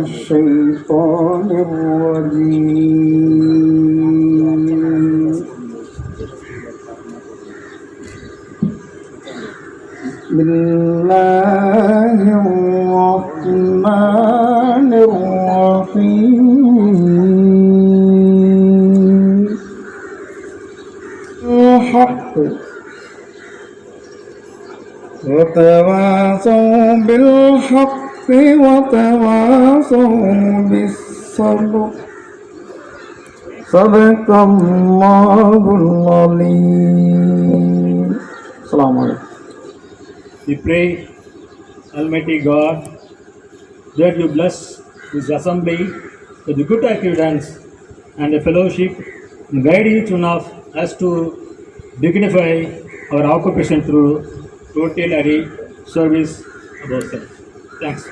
الشيطان الرجيم. بسم الله الرحمن الرحيم. الحق وتواصوا بالحق وتواصوا بالصبر. صدق الله العظيم. السلام عليكم. We pray, Almighty God, that you bless this assembly with good acquaintance and a fellowship, and guide each one of us to dignify our occupation through tutelary service of ourselves. Thanks.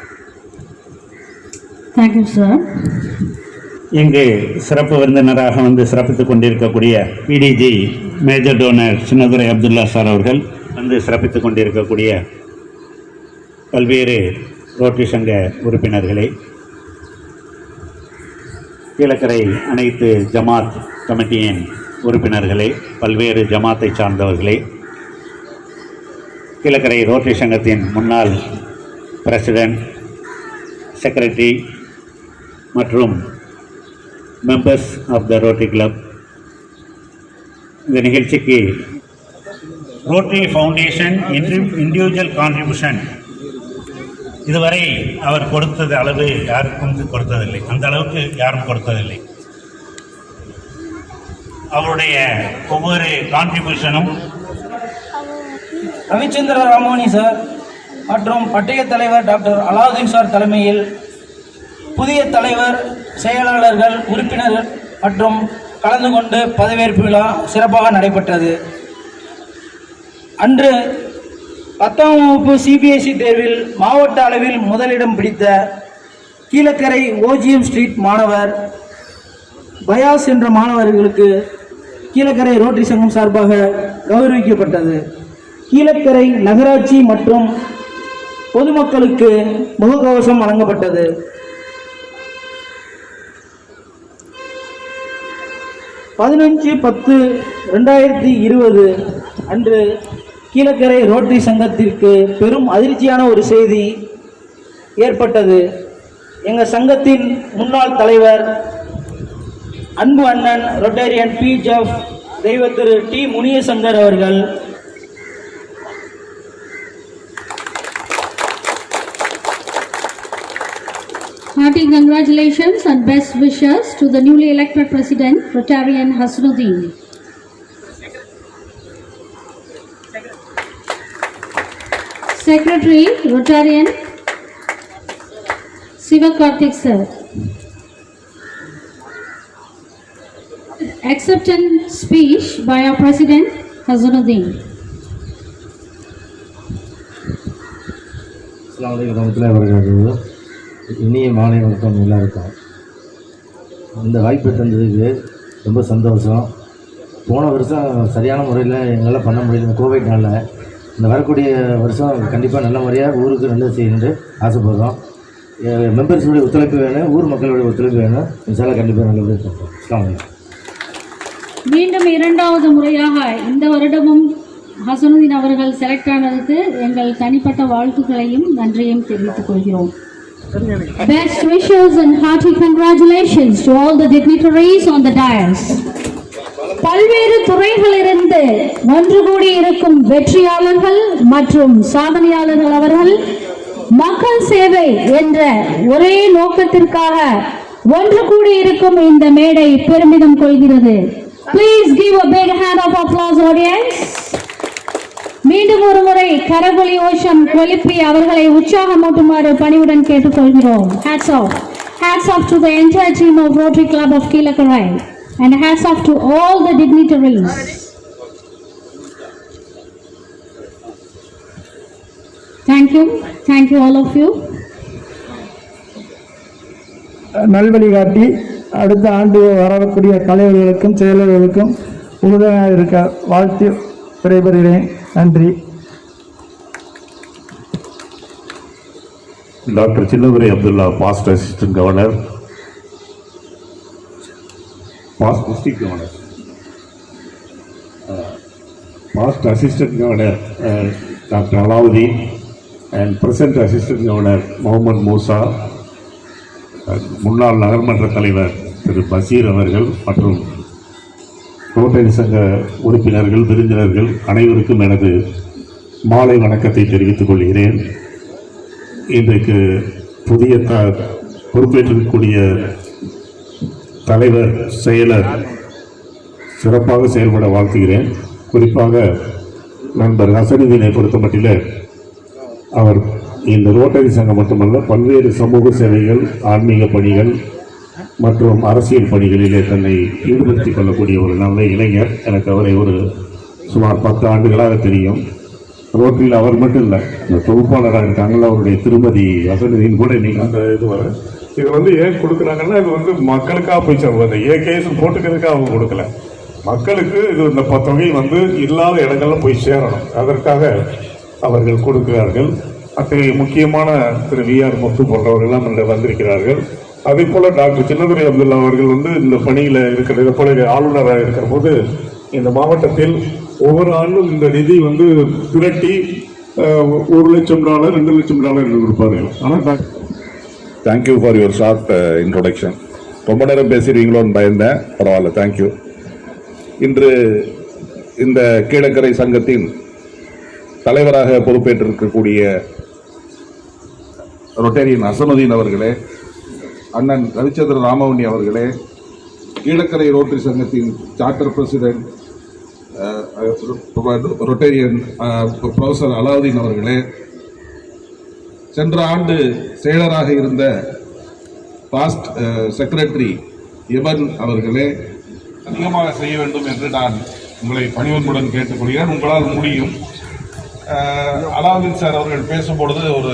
Thank you, sir. இங்கு சிறப்பு விருந்தினராக வந்து சிறப்பித்துக் கொண்டிருக்கக்கூடிய PDG major donor Chinnadurai Abdullah sir அவர்கள் வந்து சிறப்பித்துக் கொண்டிருக்கக்கூடிய பல்வேறு ரோட்டரி சங்க உறுப்பினர்களே, கீழக்கரை அனைத்து ஜமாத் கமிட்டியின் உறுப்பினர்களே, பல்வேறு ஜமாத்தை சார்ந்தவர்களே, கீழக்கரை ரோட்டரி சங்கத்தின் முன்னாள் பிரசிடென்ட், செக்ரட்டரி மற்றும் members of the Rotary club, இந்த நிகழ்ச்சிக்கு ரோட்டரி ஃபவுண்டேஷன் இண்டிவிஜுவல் கான்ட்ரிபியூஷன் இதுவரை அவர் கொடுத்தது அளவு யாருக்கும் கொடுத்ததில்லை, அந்த அளவுக்கு யாரும் கொடுத்ததில்லை. அவருடைய ஒவ்வொரு கான்ட்ரிபியூஷனும் ரவிச்சந்திர ராமோனி சார் மற்றும் பட்டய தலைவர் டாக்டர் அலாவுதீன் சார் தலைமையில் புதிய தலைவர், செயலாளர்கள், உறுப்பினர்கள் மற்றும் கலந்து கொண்டு பதவியேற்பு விழா சிறப்பாக நடைபெற்றது. அன்று 10ஆம் வகுப்பு சிபிஎஸ்இ தேர்வில் மாவட்ட அளவில் முதலிடம் பிடித்த கீழக்கரை ஓஜிஎம் ஸ்ட்ரீட் மாணவர் பயாஸ் என்ற மாணவர்களுக்கு கீழக்கரை ரோட்டரி சங்கம் சார்பாக கௌரவிக்கப்பட்டது. கீழக்கரை நகராட்சி மற்றும் பொதுமக்களுக்கு முகக்கவசம் வழங்கப்பட்டது. 15/10/2020 அன்று கீழக்கரை ரோட்டரி சங்கத்திற்கு பெரும் அதிர்ச்சியான ஒரு செய்தி ஏற்பட்டது. எங்கள் சங்கத்தின் முன்னாள் தலைவர், அன்பு அண்ணன் ரொட்டேரியன் பிஜெஃப் தெய்வ திரு டி முனியசங்கர் அவர்கள் Hearty congratulations and best wishes to the newly elected President, Rotarian Hasnuddin. Secretary, Rotarian Sivakarthik sir. Acceptance speech by our President, Hasnuddin. Assalamu alaikum warahmatullahi wabarakatuh. இனிய மாலை வணக்கம் எல்லாருக்கும். இந்த வாய்ப்பு தந்ததுக்கு ரொம்ப சந்தோஷம். போன வருஷம் சரியான முறையில் எங்களால் பண்ண முடியல கோவிட்னால. இந்த வரக்கூடிய வருஷம் கண்டிப்பாக நல்ல முறையாக ஊருக்கு நல்லது செய்யணுன்னு ஆசைப்படுறோம். மெம்பர்ஸுடைய ஒத்துழைப்பு வேணும், ஊர் மக்களுடைய ஒத்துழைப்பு வேணும். இன்ஷால்லா கண்டிப்பாக நல்லபடியாக பண்ணுறோம். அஸ்ஸலாமு அலைக்கும். மீண்டும் 2வது முறையாக இந்த வருடமும் ஹசனுதீன் அவர்கள் செலக்ட் ஆனதுக்கு எங்கள் தனிப்பட்ட வாழ்த்துக்களையும் நன்றியையும் தெரிவித்துக் கொள்கிறோம். Best wishes and hearty congratulations to all the dignitaries on the dais. பல்வேறு துறைகளிலிருந்து ஒன்று கூடி இருக்கும் வெற்றியாளர்கள் மற்றும் சாதனையாளர்கள் அவர்கள் மக்கள் சேவை என்ற ஒரே நோக்கத்திற்காக ஒன்று கூடி இருக்கும் இந்த மேடை பெருமிதம் கொள்கிறது. Please give a big hand of applause, audience. மீண்டும் ஒரு முறை கரகொலி ஓஷம் எழுப்பி அவர்களை உற்சாகமூட்டுமாறு பணிவுடன் கேட்டுக்கொள்கிறோம். Hats off. Hats off to the entire team of Rotary Club of Keelakarai and hats off to all the dignitaries. Thank you all of you. நல்வழிகாட்டி அடுத்த ஆண்டு வரக்கூடிய தலைவர்களுக்கும் செயலர்களுக்கும் உறுதுணையாக இருக்க வாழ்த்து விடைபெறுகிறேன். நன்றி. Dr. Chinnavare Abdullah, past Assistant Governor, past District Governor, past Assistant Governor Dr. Alauddin, and present Assistant Governor Mohammad Musa, முன்னாள் நகர்மன்ற தலைவர் திரு பசீர் அவர்கள் மற்றும் ரோட்டரி சங்க உறுப்பினர்கள், விருந்தினர்கள் அனைவருக்கும் எனது மாலை வணக்கத்தை தெரிவித்துக் கொள்கிறேன். இன்றைக்கு புதிய பொறுப்பேற்றிருக்கக்கூடிய தலைவர், செயலர் சிறப்பாக செயல்பட வாழ்த்துகிறேன். குறிப்பாக நண்பர் ஹசனுதீனை பொறுத்தமட்டில் அவர் இந்த ரோட்டரி சங்கம் மட்டுமல்ல, பல்வேறு சமூக சேவைகள், ஆன்மீக பணிகள் மற்றும் அரசியல் பணிகளிலே தன்னை ஈடுபடுத்திக் கொள்ளக்கூடிய ஒரு நல்ல இளைஞர். எனக்கு அவரை ஒரு சுமார் 10 ஆண்டுகளாக தெரியும். ரோட்டரியில் அவர் மட்டும் இல்லை, இந்த தொகுப்பாளராக இருக்காங்களா அவருடைய திருமதி ஹசனுதீன் கூட நீங்கள் அந்த இது ஏன் கொடுக்குறாங்கன்னா, இது மக்களுக்காக போய் சேருவது. கேஸ் போட்டுக்கிறதுக்காக அவங்க கொடுக்கல, மக்களுக்கு இது இந்த தொகை இல்லாத இடங்கள்லாம் போய் சேரணும், அதற்காக அவர்கள் கொடுக்கிறார்கள். அத்தகைய முக்கியமான திரு VR முத்து போன்றவர்கள்லாம் இன்று வந்திருக்கிறார்கள். அதே போல டாக்டர் சின்னதுரை அப்துல்லா அவர்கள் இந்த பணியில் இருக்கிறது போல ஆளுநராக இருக்கிற போது இந்த மாவட்டத்தில் ஒவ்வொரு ஆண்டும் இந்த நிதி திரட்டி $1,00,000 $2,00,000 என்று கொடுப்பார்கள். ஆனால் thank you for your short introduction. ரொம்ப நேரம் பேசிடுவீங்களோன்னு பயந்தேன், பரவாயில்ல, தேங்க்யூ. இன்று இந்த கீழக்கரை சங்கத்தின் தலைவராக பொறுப்பேற்றிருக்கக்கூடிய ரொட்டேரியன் ஹசனுதீன் அவர்களே, அண்ணன் ரவிச்சந்திர ராமவண்ணி அவர்களே, கீழக்கரை ரோட்டரி சங்கத்தின் charter president Rotarian professor Alauddin அவர்களே, சென்ற ஆண்டு செயலராக இருந்த பாஸ்ட் செக்ரட்டரி எபன் அவர்களே, அதிகமாக செய்ய வேண்டும் என்று நான் உங்களை பணிவன்புடன் கேட்டுக்கொள்கிறேன். உங்களால் முடியும். அலாவுதீன் சார் அவர்கள் பேசும்பொழுது ஒரு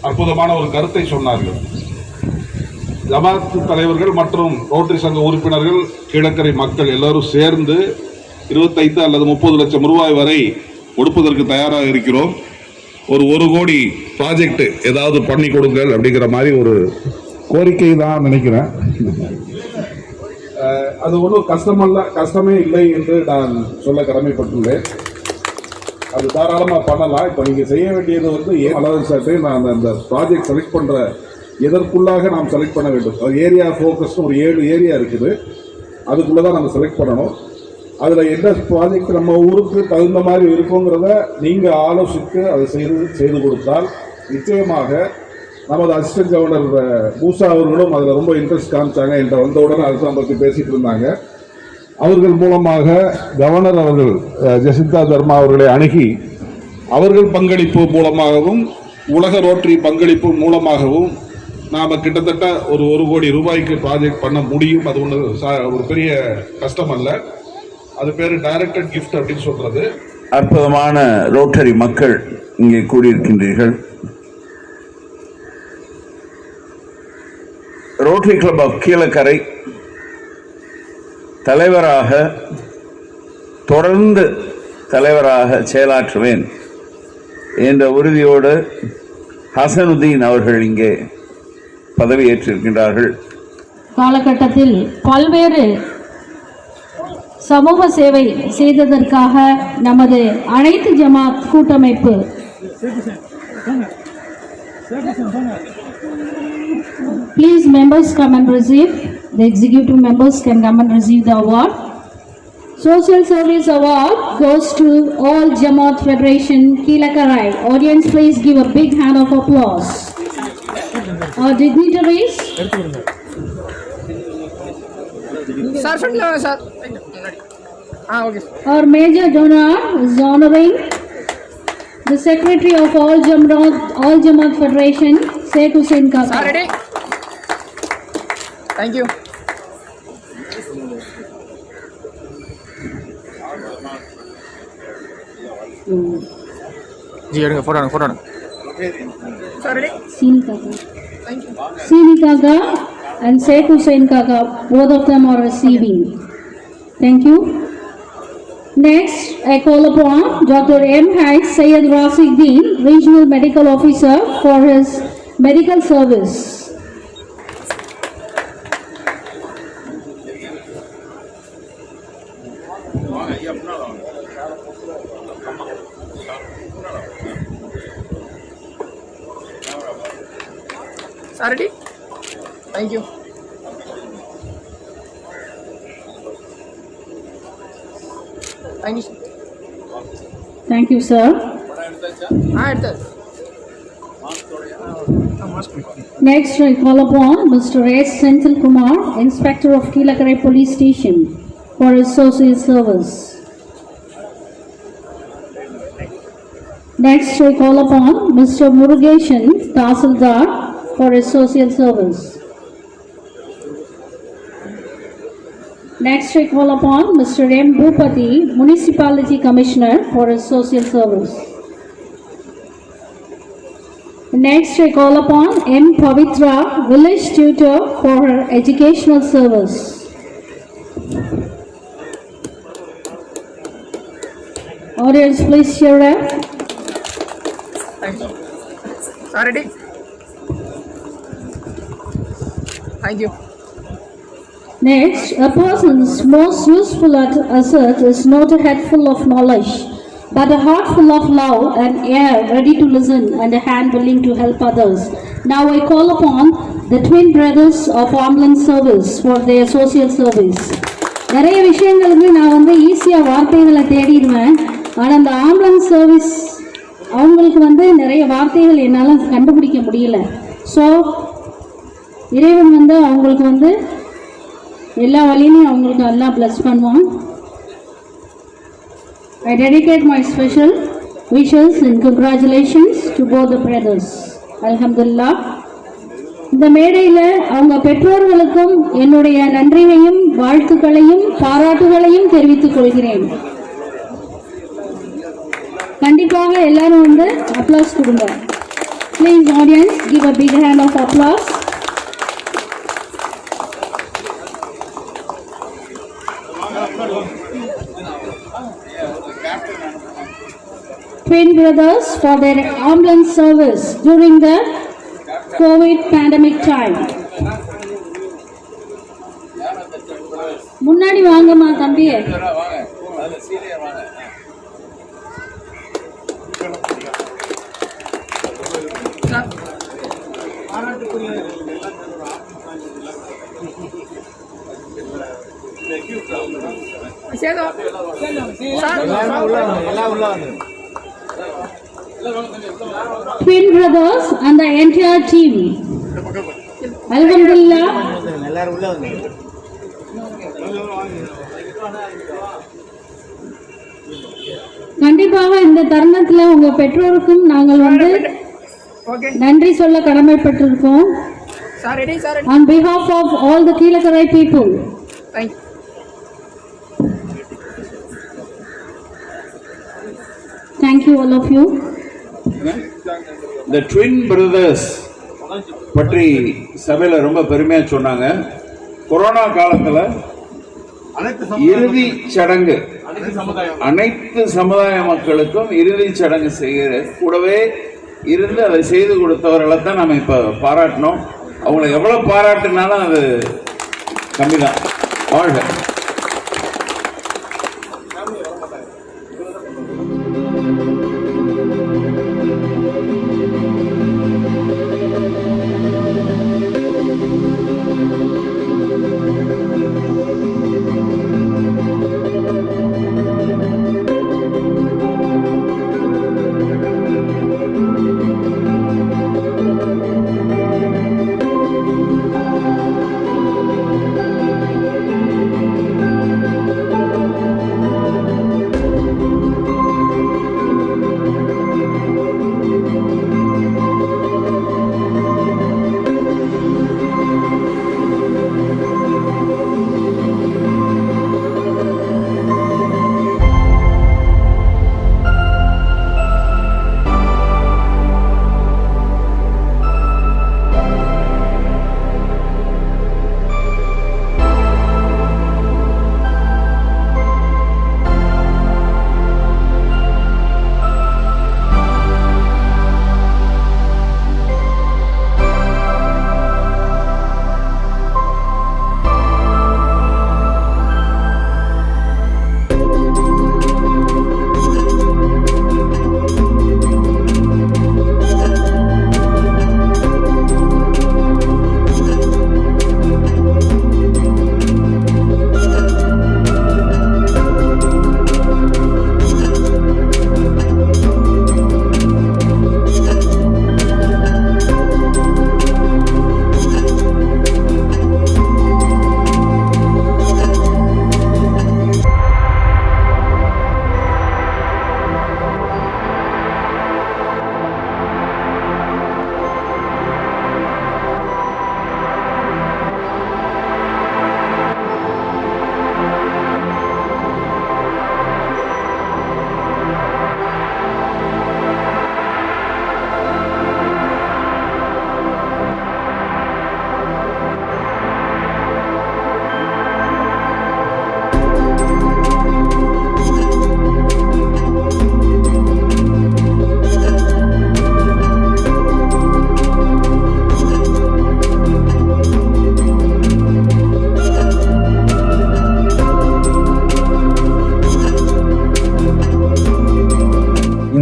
அற்புதமான ஒரு கருத்தை சொன்னார்கள். ஜமாத் தலைவர்கள் மற்றும் ரோட்டரி சங்க உறுப்பினர்கள், கீழக்கரை மக்கள் எல்லாரும் சேர்ந்து 25 அல்லது 30 லட்சம் ரூபாய் வரை கொடுப்பதற்கு தயாராக இருக்கிறோம். ஒரு 1 கோடி ப்ராஜெக்ட் ஏதாவது பண்ணி கொடுங்கள் அப்படிங்கிற மாதிரி ஒரு கோரிக்கை தான் நினைக்கிறேன். அது ஒன்றும் கஷ்டமே இல்லை என்று நான் சொல்ல கடமைப்பட்டுள்ளேன். அது தாராளமாக பண்ணலாம். இப்போ நீங்கள் செய்ய வேண்டியது அலாவுதீன் சார்ட்டே நான் அந்த ப்ராஜெக்ட் செலக்ட் பண்ணுற எதற்குள்ளாக நாம் செலக்ட் பண்ண வேண்டும். ஏரியா ஃபோக்கஸ்னு ஒரு 7 ஏரியா இருக்குது, அதுக்குள்ளே தான் நம்ம செலக்ட் பண்ணணும். அதில் என்ன ப்ராஜெக்ட் நம்ம ஊருக்கு தகுந்த மாதிரி இருக்குங்கிறத நீங்கள் ஆலோசித்து அதை செய்து கொடுத்தால் நிச்சயமாக நமது அசிஸ்டன்ட் கவர்னர் மூசா அவர்களும் அதில் ரொம்ப இன்ட்ரெஸ்ட் காமிச்சாங்க. என்கிட்ட வந்தவுடனே அதுதான் பற்றி பேசிகிட்டு இருந்தாங்க. அவர்கள் மூலமாக கவர்னர் அவர்கள் ஜசிந்தா தர்மா அவர்களை அணுகி அவர்கள் பங்களிப்பு மூலமாகவும் உலக ரோட்டரி பங்களிப்பு மூலமாகவும் நாம் கிட்டத்தட்ட ஒரு 1 கோடி ரூபாய்க்கு ப்ராஜெக்ட் பண்ண முடியும். அது ஒரு பெரிய கஷ்டம் அல்ல. அது பேர் டைரக்டட் கிஃப்ட் அப்படின்னு சொல்றது. அற்புதமான ரோட்டரி மக்கள் இங்கே கூடியிருக்கின்றீர்கள். ரோட்டரி கிளப் ஆஃப் கீழக்கரை தலைவராக தொடர்ந்து தலைவராக செயலாற்றுவேன் என்ற உறுதியோடு ஹசனுதீன் அவர்கள் இங்கே பதவியேற்றிருக்கின்றார்கள். காலகட்டத்தில் பல்வேறு சமூக சேவை செய்ததற்காக நமது அனைத்து ஜமாத் கூட்டமைப்பு Please members come and receive. The executive members can come and receive the award. Social Service Award goes to all Jamaat Federation Keelakarai. Audience, please give a big hand of applause. Our dignitaries. Our major donor is honoring the Secretary of all Jamaat Federation, Sheikh Hussain Kaka. Thank you. जी எடுங்க photo Sini Kaka and Sheikh Hussain Kaka, both of them are receiving. Thank you. Next, I call upon Dr. M. Haig Syed Rasiddin, Regional Medical Officer, for his medical service. Saturday? Thank you. Thank you. Thank you, sir. Next, I call upon Mr. S. Senthil Kumar, Inspector of Keelakarai Police Station, for his social service. Next, I call upon Mr. Murugeshan, Tahsildar, for his social service. Next, I call upon Mr. M. Bhupati, Municipality Commissioner, for his social service. Next, I call upon M. Pavitra, Village Tutor, for her educational service. Audience, please cheer up. Thank you. Saturday? Thank you. Next, a person's most useful asset is not a head full of knowledge, but a heart full of love, an ear ready to listen, and a hand willing to help others. Now I call upon the twin brothers of ambulance service for their social service. நிறைய விஷயங்களுக்கு நான் ஈஸியாக வார்த்தைகளை தேடிடுவேன். ஆனால் அந்த ambulance service அவங்களுக்கு நிறைய வார்த்தைகள் என்னால் கண்டுபிடிக்க முடியல. ஸோ இறைவன் அவங்களுக்கு எல்லா வழியிலையும் அவங்களுக்கு நல்லா பிளஸ் பண்ணுவான். I dedicate my special wishes and congratulations to both the brothers. Alhamdulillah. இந்த மேடையில் அவங்க பெற்றோர்களுக்கும் என்னுடைய நன்றியையும் வாழ்த்துக்களையும் பாராட்டுகளையும் தெரிவித்துக் கொள்கிறேன். கண்டிப்பாக எல்லாரும் அப்ளாஸ் கொடுங்க. Please audience, give a big hand of applause. Twin brothers for their ambulance service during the COVID pandemic time. முன்னாடி வாங்கம்மா தம்பி. Twin brothers and the entire team. Alhamdulillah. கண்டிப்பாக இந்த தருணத்தில் உங்க பெற்றோருக்கும் நாங்கள் நன்றி சொல்ல கடமைப்பட்டிருக்கோம். On behalf of all the Keelakarai people. Thank you. Thank you all of you. The twin brothers பற்றி சபையில் ரொம்ப பெருமையா சொன்னாங்க. கொரோனா காலத்துல இறுதி சடங்கு அனைத்து சமுதாய மக்களுக்கும் இறுதி சடங்கு செய்கிற கூடவே இருந்து அதை செய்து கொடுத்தவர்களை தான் நம்ம இப்ப பாராட்டணும். அவங்களை எவ்வளவு பாராட்டினாலும் அது கம்மிதான். வாழ்க.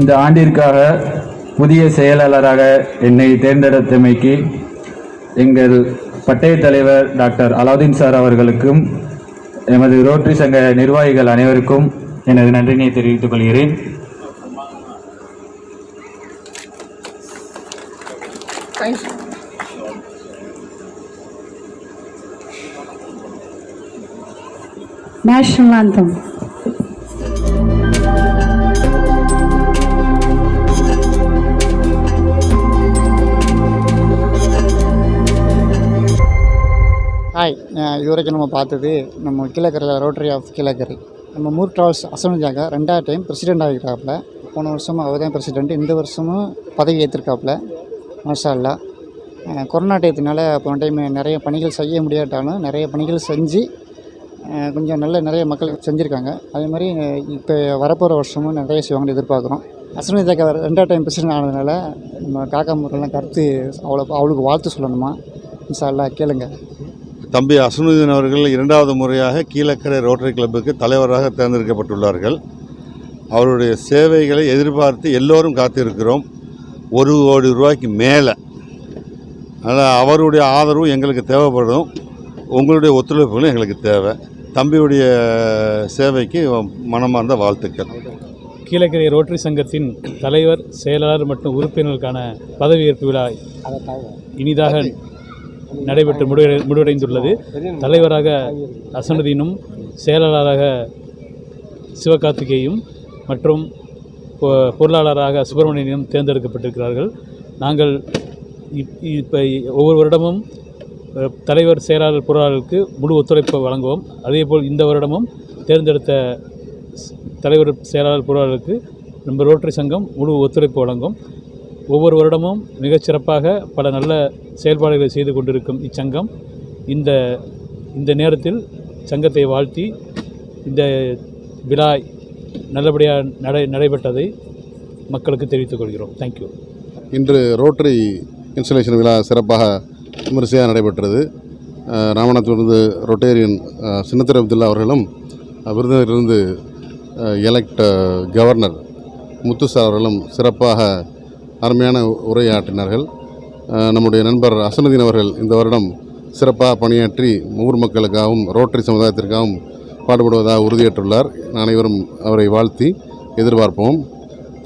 இந்த ஆண்டிற்காக புதிய செயலாளராக என்னை தேர்ந்தெடுத்தமைக்கு எங்கள் பட்டய தலைவர் டாக்டர் அலாவுதீன் சார் அவர்களுக்கும் எமது ரோட்டரி சங்க நிர்வாகிகள் அனைவருக்கும் எனது நன்றியை தெரிவித்துக் கொள்கிறேன். Thank you. National Anthem. Hi, இதுவரைக்கும் நம்ம பார்த்தது நம்ம கீழக்கரையில் ரோட்டரி ஆஃப் கீழக்கரை நம்ம மூர் ட்ராவல்ஸ் அசனுஜாக 2வது டைம் பிரசிடெண்ட் ஆகிருக்காப்புல. போன வருஷமும் அவர் தான் பிரசிடெண்ட், இந்த வருஷமும் பதவி ஏற்றிருக்காப்புல. மாஷா அல்லாஹ். கொரோனா டயத்தினால போன டைம் நிறைய பணிகள் செய்ய முடியாட்டாலும் நிறைய பணிகள் செஞ்சு கொஞ்சம் நிறைய மக்கள் செஞ்சுருக்காங்க. அதே மாதிரி இப்போ வரப்போகிற வருஷமும் நிறைய செய்வாங்கன்னு எதிர்பார்க்குறோம். அசனுஜாக்கா 2வது டைம் பிரசிடெண்ட் ஆனதுனால நம்ம காக்கா முறையெல்லாம் கருத்து அவளுக்கு வாழ்த்து சொல்லணுமா? மாஷா அல்லாஹ். கேளுங்க. தம்பி அசனுதீன் அவர்கள் 2வது முறையாக கீழக்கரை ரோட்டரி கிளப்புக்கு தலைவராக தேர்ந்தெடுக்கப்பட்டுள்ளார்கள். அவருடைய சேவைகளை எதிர்பார்த்து எல்லோரும் காத்திருக்கிறோம். 1 கோடி ரூபாய்க்கு மேலே. அதனால் அவருடைய ஆதரவு எங்களுக்கு தேவைப்படும். உங்களுடைய ஒத்துழைப்புகளும் எங்களுக்கு தேவை. தம்பியுடைய சேவைக்கு மனமார்ந்த வாழ்த்துக்கள். கீழக்கரை ரோட்டரி சங்கத்தின் தலைவர், செயலாளர் மற்றும் உறுப்பினர்களுக்கான பதவியேற்பு விழா இனிதாக நடைபெற்று முடிவடைந்துள்ளது. தலைவராக அசனுதீனும், செயலாளராக சிவகார்த்திகேயும் மற்றும் பொருளாளராக சுப்பிரமணியனும் தேர்ந்தெடுக்கப்பட்டிருக்கிறார்கள். நாங்கள் இப்போ ஒவ்வொரு வருடமும் தலைவர், செயலாளர், பொருளாளருக்கு முழு ஒத்துழைப்பை வழங்குவோம். அதேபோல் இந்த வருடமும் தேர்ந்தெடுத்த தலைவர், செயலாளர், பொருளாளருக்கு நம்ம ரோட்டரி சங்கம் முழு ஒத்துழைப்பு வழங்கும். ஒவ்வொரு வருடமும் மிகச்சிறப்பாக பல நல்ல செயல்பாடுகளை செய்து கொண்டிருக்கும் இச்சங்கம் இந்த நேரத்தில் சங்கத்தை வாழ்த்தி இந்த விழா நல்லபடியாக நடைபெற்றதை மக்களுக்கு தெரிவித்துக் கொள்கிறோம். தேங்க்யூ. இன்று ரோட்டரி இன்ஸ்டலேஷன் விழா சிறப்பாக விமரிசையாக நடைபெற்றது. ராமநாதத்திலிருந்து ரொட்டேரியன் சின்னத்திரை அப்துல்லா அவர்களும், விருதுநகரிலிருந்து எலெக்ட் கவர்னர் முத்துசார் அவர்களும் சிறப்பாக அருமையான உரையாற்றினார்கள். நம்முடைய நண்பர் அசனுதீன் அவர்கள் இந்த வருடம் சிறப்பாக பணியாற்றி ஊர் மக்களுக்காகவும் ரோட்டரி சமுதாயத்திற்காகவும் பாடுபடுவதாக உறுதியேற்றுள்ளார். அனைவரும் அவரை வாழ்த்தி எதிர்பார்ப்போம்.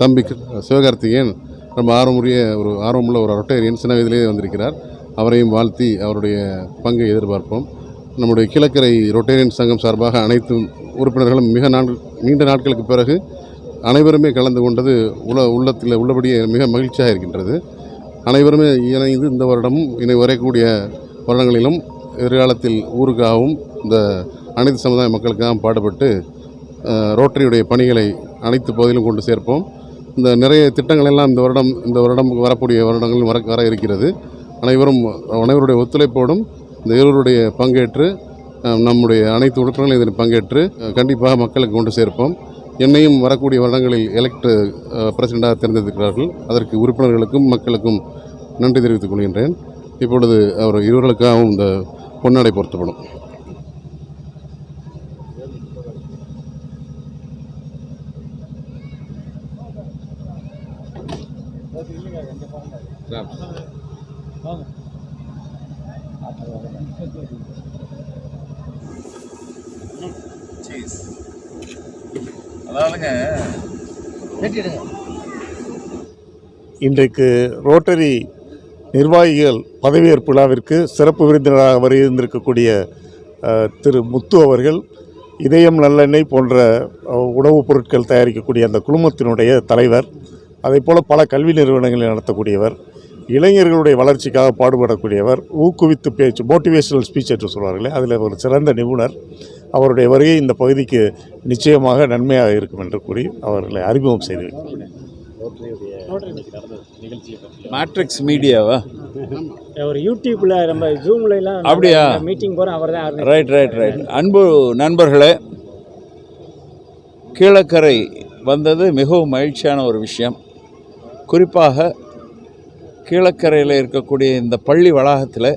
தம்பி சிவகார்த்திகேயன் ரொம்ப ஆர்வமுள்ள ஒரு ரொட்டேரியன், சின்ன வயதிலேயே வந்திருக்கிறார். அவரையும் வாழ்த்தி அவருடைய பங்கை எதிர்பார்ப்போம். நம்முடைய கீழக்கரை ரொட்டேரியன் சங்கம் சார்பாக அனைத்து உறுப்பினர்களும் நீண்ட நாட்களுக்கு பிறகு அனைவருமே கலந்து கொண்டது உள்ளத்தில் உள்ளபடியே மிக மகிழ்ச்சியாக இருக்கின்றது. அனைவருமே இணைந்து இந்த வருடமும் வரக்கூடிய வருடங்களிலும் எதிர்காலத்தில் ஊருக்காகவும் இந்த அனைத்து சமுதாய மக்களுக்காகவும் பாடுபட்டு ரோட்டரியுடைய பணிகளை அனைத்து பகுதியிலும் கொண்டு சேர்ப்போம். இந்த நிறைய திட்டங்கள் எல்லாம் இந்த வருடம் வரக்கூடிய வருடங்களில் வர இருக்கிறது. அனைவருடைய ஒத்துழைப்போடும் இந்த இருவருடைய பங்கேற்று நம்முடைய அனைத்து உறுப்பினர்களும் இதில் பங்கேற்று கண்டிப்பாக மக்களுக்கு கொண்டு சேர்ப்போம். என்னையும் வரக்கூடிய வருடங்களில் எலெக்ட் பிரசிடெண்டாக தேர்ந்தெடுக்கிறார்கள். அதற்கு உறுப்பினர்களுக்கும் மக்களுக்கும் நன்றி தெரிவித்துக் கொள்கின்றேன். இப்பொழுது அவர் இருவர்களுக்காகவும் இந்த பொன்னாடை பொருத்தப்படும். இன்றைக்கு ரோட்டரி நிர்வாகிகள் பதவியேற்பு விழாவிற்கு சிறப்பு விருந்தினராக வருகின்றிருக்கக்கூடிய திரு முத்து அவர்கள் இதயம் நல்லெண்ணெய் போன்ற உணவுப் பொருட்கள் தயாரிக்கக்கூடிய அந்த குழுமத்தினுடைய தலைவர். அதேபோல் பல கல்வி நிறுவனங்களை நடத்தக்கூடியவர், இளைஞர்களுடைய வளர்ச்சிக்காக பாடுபடக்கூடியவர், ஊக்குவித்து பேச்சு மோட்டிவேஷனல் ஸ்பீச் என்று சொல்வார்களே அதில் ஒரு சிறந்த நிபுணர். அவருடைய வருகை இந்த பகுதிக்கு நிச்சயமாக நன்மையாக இருக்கும் என்று கூறி அவர்களை அறிமுகம் செய்து வைக்கிறேன். மேட்ரிக்ஸ் மீடியாவா ஒரு யூடியூப்ல நம்ம ஜூம்லாம் அப்படியா மீட்டிங் போகிறோம். அவர் தான். ரைட். அன்பு நண்பர்களே, கீழக்கரை வந்தது மிகவும் மகிழ்ச்சியான ஒரு விஷயம். குறிப்பாக கீழக்கரையில் இருக்கக்கூடிய இந்த பள்ளி வளாகத்தில்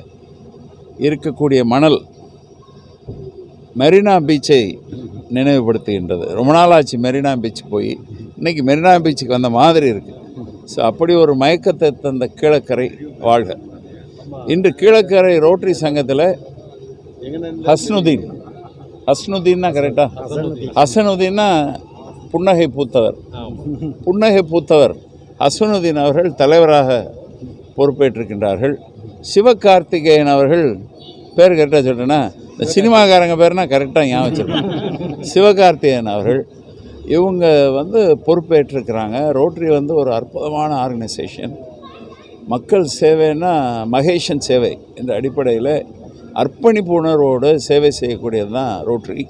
இருக்கக்கூடிய மணல் மெரினா பீச்சை நினைவுபடுத்துகின்றது. ரொம்ப நாளாச்சு மெரினா பீச் போய். இன்றைக்கி மெரினா பீச்சுக்கு வந்த மாதிரி இருக்குது. ஸோ அப்படி ஒரு மயக்கத்தை தந்த கீழக்கரை வாழ்க. இன்று கீழக்கரை ரோட்டரி சங்கத்தில் ஹஸ்னுதீன்னா கரெக்டாக, ஹசனுதீன்னா புன்னகை பூத்தவர் ஹசனுதீன் அவர்கள் தலைவராக பொறுப்பேற்றிருக்கின்றார்கள். சிவகார்த்திகேயன் அவர்கள் பேர் கரெக்டாக சொல்கிறேன்னா, இந்த சினிமாக்காரங்க பேர்னா கரெக்டாக ஞாபகம் வச்சுருக்கேன். சிவகார்த்திகேயன் அவர்கள் இவங்க பொறுப்பேற்றிருக்கிறாங்க. ரோட்டரி ஒரு அற்புதமான ஆர்கனைசேஷன். மக்கள் சேவைன்னா மகேஷன் சேவை என்ற அடிப்படையில் அர்ப்பணிப்பு உணர்வோடு சேவை செய்யக்கூடியது தான் ரோட்டரி.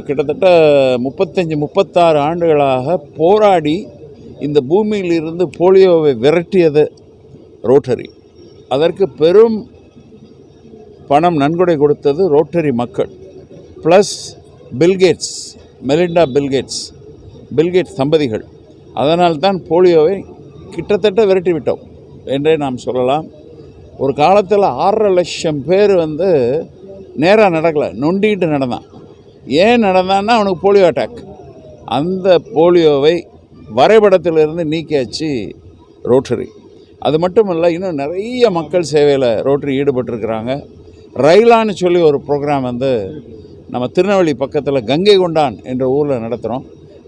கிட்டத்தட்ட 35-36 ஆண்டுகளாக போராடி இந்த பூமியிலிருந்து போலியோவை விரட்டியது ரோட்டரி. அதற்கு பெரும் பணம் நன்கொடை கொடுத்தது ரோட்டரி மக்கள். ப்ளஸ் பில்கேட்ஸ் தம்பதிகள். அதனால்தான் போலியோவை கிட்டத்தட்ட விரட்டி விட்டோம் என்றே நாம் சொல்லலாம். ஒரு காலத்தில் 6.5 லட்சம் பேர் நேராக நடக்கலை, நொண்டிக்கிட்டு நடந்தான். ஏன் நடந்தான்னா அவனுக்கு போலியோ அட்டாக். அந்த போலியோவை வரைபடத்திலிருந்து நீக்கியாச்சு ரோட்டரி. அது மட்டும் இல்லை, இன்னும் நிறைய மக்கள் சேவையில் ரோட்டரி ஈடுபட்டிருக்கிறாங்க. ரயிலான்னு சொல்லி ஒரு ப்ரோக்ராம் நம்ம திருநெல்வேலி பக்கத்தில் கங்கை கொண்டான் என்ற ஊரில் நடத்துகிறோம்.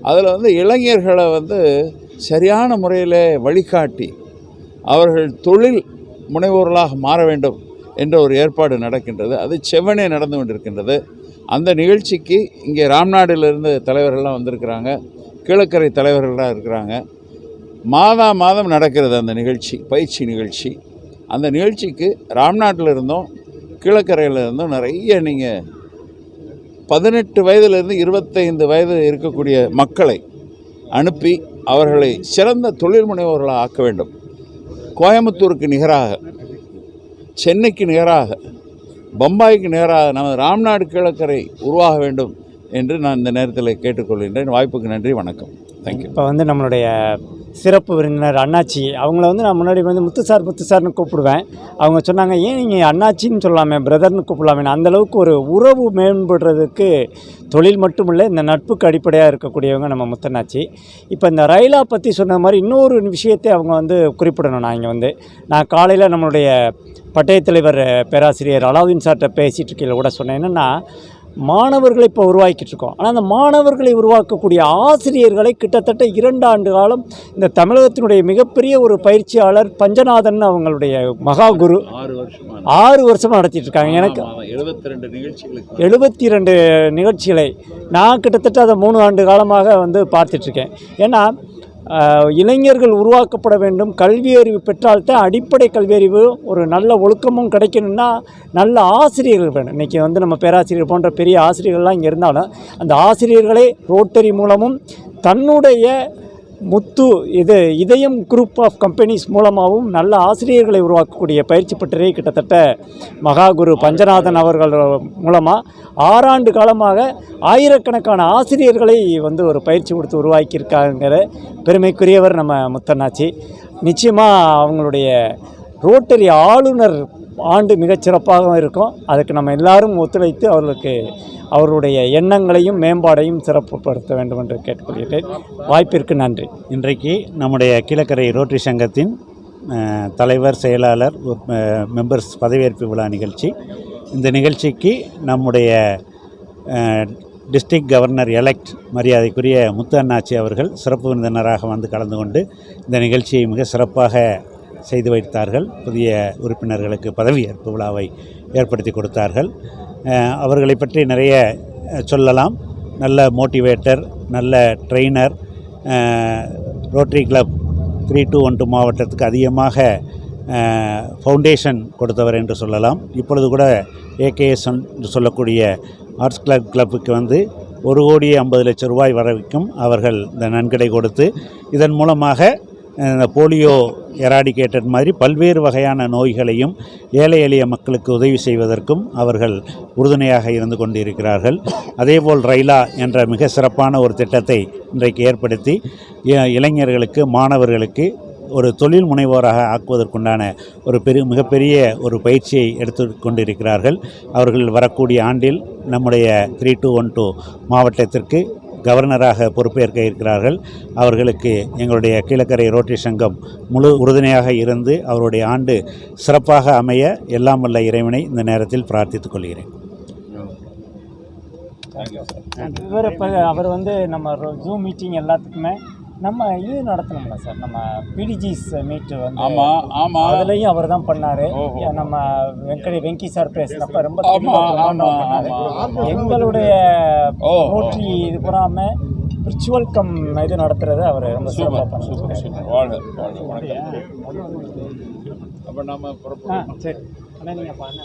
அதில் இளைஞர்களை சரியான முறையில் வழிகாட்டி அவர்கள் தொழில் முனைவோர்களாக மாற வேண்டும் என்ற ஒரு ஏற்பாடு நடக்கின்றது. அது செவ்வனே நடந்து கொண்டிருக்கின்றது. அந்த நிகழ்ச்சிக்கு இங்கே ராம்நாடிலிருந்து தலைவர்கள்லாம் வந்திருக்கிறாங்க, கீழக்கரை தலைவர்களாக இருக்கிறாங்க. மாதம் நடக்கிறது அந்த நிகழ்ச்சி, பயிற்சி நிகழ்ச்சி. அந்த நிகழ்ச்சிக்கு ராம்நாட்டில் இருந்தும் கீழக்கரையில் இருந்தும் நிறைய நீங்கள் 18 வயதிலிருந்து 25 வயது இருக்கக்கூடிய மக்களை அனுப்பி அவர்களை சிறந்த தொழில் முனைவோர்களாக ஆக்க வேண்டும். கோயம்புத்தூருக்கு நிகராக, சென்னைக்கு நிகராக, பம்பாய்க்கு நிகராக நமது ராம்நாடு கீழக்கரை உருவாக வேண்டும் என்று நான் இந்த நேரத்தில் கேட்டுக்கொள்கின்றேன். வாய்ப்புக்கு நன்றி, வணக்கம். தேங்க்யூ. இப்போ நம்மளுடைய சிறப்பு விருந்தினர் அண்ணாச்சி அவங்கள நான் முன்னாடி முத்துசார்னு கூப்பிடுவேன். அவங்க சொன்னாங்க, ஏன் நீங்கள் அண்ணாச்சின்னு சொல்லாமே, பிரதர்னு கூப்பிடலாமே. அந்தளவுக்கு ஒரு உறவு மேம்படுறதுக்கு தொழில் மட்டும் இல்லை, இந்த நட்புக்கு அடிப்படையாக இருக்கக்கூடியவங்க நம்ம முத்தண்ணாச்சி. இப்போ இந்த ரயிலா பற்றி சொன்ன மாதிரி இன்னொரு விஷயத்தை அவங்க குறிப்பிடணும். நான் இங்கே நான் காலையில் நம்மளுடைய பட்டய தலைவர் பேராசிரியர் அலாவுதீன் சார்கிட்ட பேசிகிட்டு இருக்கையில் கூட சொன்னேன், என்னென்னா மாணவர்களை இப்போ உருவாக்கிட்டு இருக்கோம். ஆனால் அந்த மாணவர்களை உருவாக்கக்கூடிய ஆசிரியர்களை கிட்டத்தட்ட 2 ஆண்டு காலம் இந்த தமிழகத்தினுடைய மிகப்பெரிய ஒரு பயிற்சியாளர் பஞ்சநாதன் அவங்களுடைய மகாகுரு 6 வருஷமாக நடத்திட்டு இருக்காங்க. எனக்கு 72 நிகழ்ச்சிகளை நான் கிட்டத்தட்ட அதை 3 ஆண்டு காலமாக பார்த்துட்ருக்கேன். ஏன்னா இளைஞர்கள் உருவாக்கப்பட வேண்டும். கல்வி அறிவு பெற்றால்தான் அடிப்படை கல்வியறிவு, ஒரு நல்ல ஒழுக்கமும் கிடைக்கணும்னா நல்ல ஆசிரியர்கள் வேணும். இன்றைக்கி நம்ம பேராசிரியர் போன்ற பெரிய ஆசிரியர்கள்லாம் இங்கே இருந்தாலும் அந்த ஆசிரியர்களை ரோட்டரி மூலமும் தன்னுடைய இதயம் குரூப் ஆஃப் கம்பெனிஸ் மூலமாகவும் நல்ல ஆசிரியர்களை உருவாக்கக்கூடிய பயிற்சி பட்டறை கிட்டத்தட்ட மகாகுரு பஞ்சநாதன் அவர்கள் மூலமாக 6 ஆண்டு காலமாக ஆயிரக்கணக்கான ஆசிரியர்களை ஒரு பயிற்சி கொடுத்து உருவாக்கியிருக்காங்கிற பெருமைக்குரியவர் நம்ம முத்தண்ணாச்சி. நிச்சயமாக அவங்களுடைய ரோட்டரி ஆளுநர் ஆண்டு மிகச்சிறப்பாக இருக்கும். அதுக்கு நம்ம எல்லாரும் ஒத்துழைத்து அவர்களுடைய எண்ணங்களையும் மேம்பாடையும் சிறப்புப்படுத்த வேண்டும் என்று கேட்டுக்கொள்கிறேன். வாய்ப்பிற்கு நன்றி. இன்றைக்கு நம்முடைய கீழக்கரை ரோட்டரி சங்கத்தின் தலைவர், செயலாளர், மெம்பர்ஸ் பதவியேற்பு விழா நிகழ்ச்சி. இந்த நிகழ்ச்சிக்கு நம்முடைய டிஸ்ட்ரிக்ட் கவர்னர் எலெக்ட் மரியாதைக்குரிய முத்து அண்ணாச்சி அவர்கள் சிறப்பு விருந்தினராக கலந்து கொண்டு இந்த நிகழ்ச்சியை மிக சிறப்பாக செய்து வைத்தார்கள். புதிய உறுப்பினர்களுக்கு பதவியேற்பு விழாவை ஏற்படுத்தி கொடுத்தார்கள். அவர்களை பற்றி நிறைய சொல்லலாம். நல்ல மோட்டிவேட்டர், நல்ல ட்ரெயினர், ரோட்டரி கிளப் 3212 மாவட்டத்துக்கு அதிகமாக ஃபவுண்டேஷன் கொடுத்தவர் என்று சொல்லலாம். இப்பொழுது கூட ஏகேஎஸ் என்று சொல்லக்கூடிய ஆர்ட்ஸ் கிளப்புக்கு 1,50,00,000 ரூபாய் வரைக்கும் அவர்கள் இந்த நன்கொடை கொடுத்து இதன் மூலமாக இந்த போலியோ எராடிகேட்டட் மாதிரி பல்வேறு வகையான நோய்களையும் ஏழை எளிய மக்களுக்கு உதவி செய்வதற்கும் அவர்கள் உறுதுணையாக இருந்து கொண்டிருக்கிறார்கள். அதேபோல் ரயிலா என்ற மிக சிறப்பான ஒரு திட்டத்தை இன்றைக்கு ஏற்படுத்தி இளைஞர்களுக்கு, மாணவர்களுக்கு ஒரு தொழில் முனைவோராக ஆக்குவதற்குண்டான ஒரு மிகப்பெரிய ஒரு பயிற்சியை எடுத்து கொண்டிருக்கிறார்கள். அவர்கள் வரக்கூடிய ஆண்டில் நம்முடைய 3212 மாவட்டத்திற்கு கவர்னராக பொறுப்பேற்க இருக்கிறார்கள். அவர்களுக்கு எங்களுடைய கீழக்கரை ரோட்டரி சங்கம் முழு உறுதுணையாக இருந்து அவருடைய ஆண்டு சிறப்பாக அமைய எல்லாம் வல்ல இறைவனை இந்த நேரத்தில் பிரார்த்தித்துக் கொள்கிறேன். இவர் இப்போ அவர் வந்து நம்ம ஜூம் மீட்டிங் எல்லாத்துக்குமே நம்ம இது நடத்தணும்ல சார், நம்ம பிடிஜிஸ் மீட் வந்து அதுலேயும் அவர் தான் பண்ணார். நம்ம வெங்கி சார் பேசினப்ப ரொம்ப பண்ணார். எங்களுடைய ரோட்டரி இது புறாமல் விர்ச்சுவல் கம் இது நடத்துறது அவர் ரொம்ப சிறப்பாக பண்ணார். சரி, ஆனால் நீங்கள் பண்ண